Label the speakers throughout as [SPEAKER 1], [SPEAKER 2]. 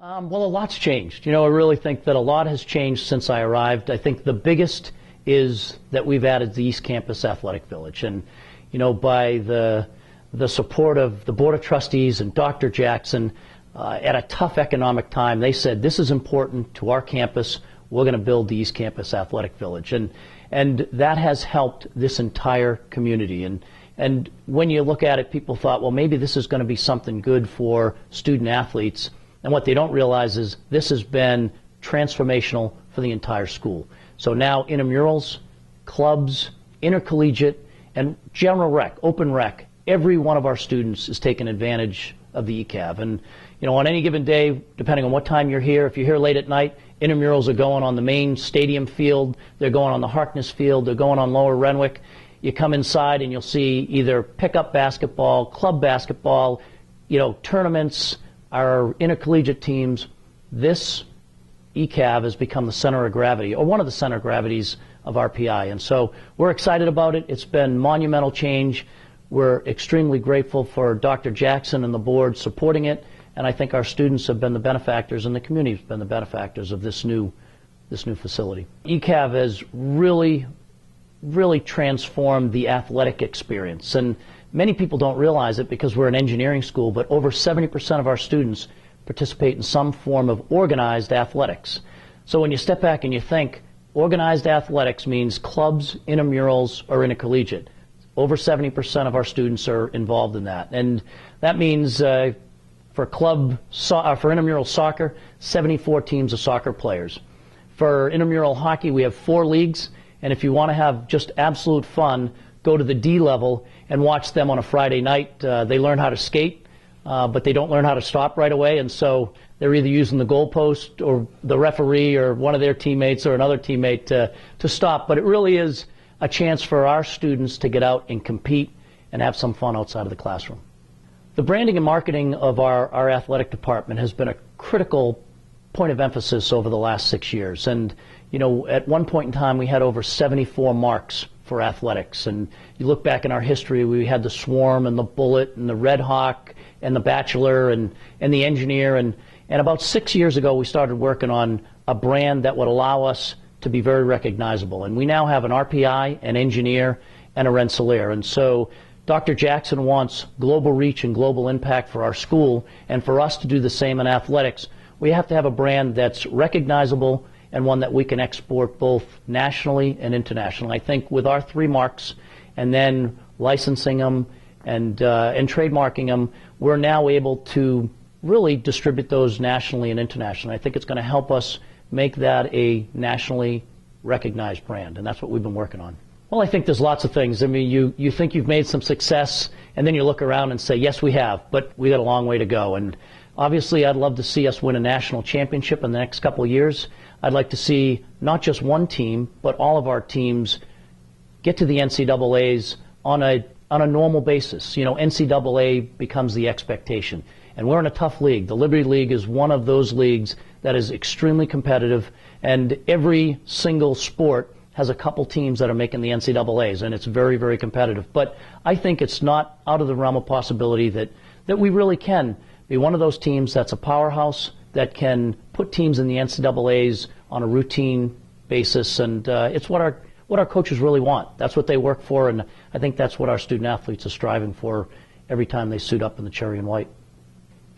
[SPEAKER 1] Well, a lot's changed. I really think that a lot has changed since I arrived. I think the biggest is that we've added the East Campus Athletic Village. And, by the support of the Board of Trustees and Dr. Jackson, at a tough economic time, they said, this is important to our campus. We're going to build the East Campus Athletic Village. And that has helped this entire community. And when you look at it, people thought, well, maybe this is going to be something good for student athletes. And what they don't realize is this has been transformational for the entire school. So now intramurals, clubs, intercollegiate, and general rec, open rec, every one of our students is taking advantage of the ECAV. And on any given day, depending on what time you're here, if you're here late at night, intramurals are going on the main stadium field, they're going on the Harkness field, they're going on Lower Renwick. You come inside and you'll see either pickup basketball, club basketball, tournaments, our intercollegiate teams. This ECAV has become the center of gravity, or one of the center of gravities of RPI. And so we're excited about it. It's been monumental change. We're extremely grateful for Dr. Jackson and the board supporting it. And I think our students have been the benefactors and the community has been the benefactors of this new facility. ECAV has really transformed the athletic experience. And many people don't realize it because we're an engineering school, but over 70% of our students participate in some form of organized athletics. So when you step back and you think, organized athletics means clubs, intramurals, or intercollegiate. Over 70% of our students are involved in that. And that means for intramural soccer, 74 teams of soccer players. For intramural hockey, we have 4 leagues. And if you want to have just absolute fun, go to the D level and watch them on a Friday night. They learn how to skate, but they don't learn how to stop right away. And so they're either using the goalpost or the referee or one of their teammates or another teammate to stop. But it really is a chance for our students to get out and compete and have some fun outside of the classroom. The branding and marketing of our athletic department has been a critical point of emphasis over the last 6 years. And, at one point in time, we had over 74 marks for athletics. And you look back in our history, we had the Swarm and the Bullet and the Red Hawk and the Bachelor and the Engineer. And about 6 years ago, we started working on a brand that would allow us to be very recognizable. And we now have an RPI, an Engineer, and a Rensselaer. And so Dr. Jackson wants global reach and global impact for our school, and for us to do the same in athletics, we have to have a brand that's recognizable and one that we can export both nationally and internationally. I think with our 3 marks and then licensing them and trademarking them, we're now able to really distribute those nationally and internationally. I think it's going to help us make that a nationally recognized brand, and that's what we've been working on. Well, I think there's lots of things. I mean, you think you've made some success, and then you look around and say, yes, we have, but we got a long way to go. And obviously, I'd love to see us win a national championship in the next couple of years. I'd like to see not just one team, but all of our teams get to the NCAAs on a normal basis. NCAA becomes the expectation. And we're in a tough league. The Liberty League is one of those leagues that is extremely competitive, and every single sport has a couple teams that are making the NCAAs, and it's very, very competitive. But I think it's not out of the realm of possibility that we really can be one of those teams that's a powerhouse, that can put teams in the NCAAs on a routine basis, and it's what our coaches really want. That's what they work for, and I think that's what our student athletes are striving for every time they suit up in the cherry and white.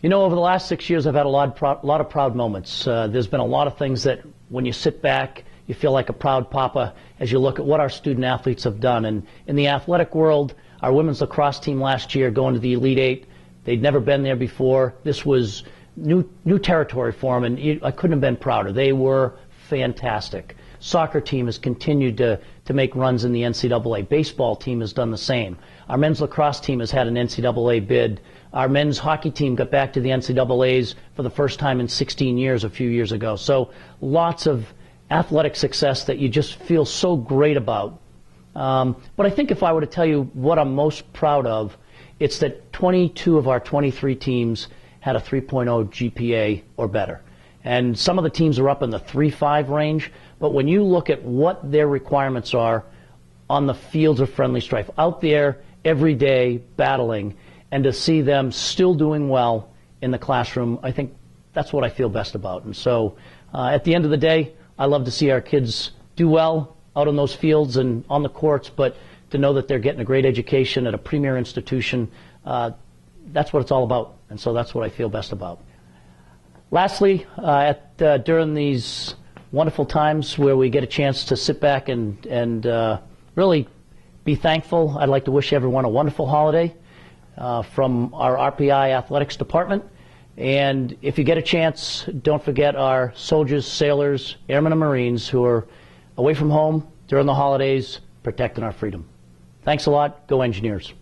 [SPEAKER 1] Over the last 6 years, I've had a lot of proud moments. There's been a lot of things that when you sit back, you feel like a proud papa as you look at what our student athletes have done. And in the athletic world, our women's lacrosse team last year going to the Elite Eight, they'd never been there before. This was new territory for them, and I couldn't have been prouder. They were fantastic. Soccer team has continued to make runs in the NCAA. Baseball team has done the same. Our men's lacrosse team has had an NCAA bid. Our men's hockey team got back to the NCAAs for the first time in 16 years a few years ago. So lots of athletic success that you just feel so great about. But I think if I were to tell you what I'm most proud of, it's that 22 of our 23 teams had a 3.0 GPA or better. And some of the teams are up in the 3.5 range, but when you look at what their requirements are on the fields of friendly strife, out there every day battling, and to see them still doing well in the classroom, I think that's what I feel best about. And so at the end of the day, I love to see our kids do well out on those fields and on the courts, but to know that they're getting a great education at a premier institution, that's what it's all about. And so that's what I feel best about. Lastly, during these wonderful times where we get a chance to sit back and really be thankful, I'd like to wish everyone a wonderful holiday from our RPI Athletics department. And if you get a chance, don't forget our soldiers, sailors, airmen, and Marines who are away from home during the holidays protecting our freedom. Thanks a lot. Go Engineers.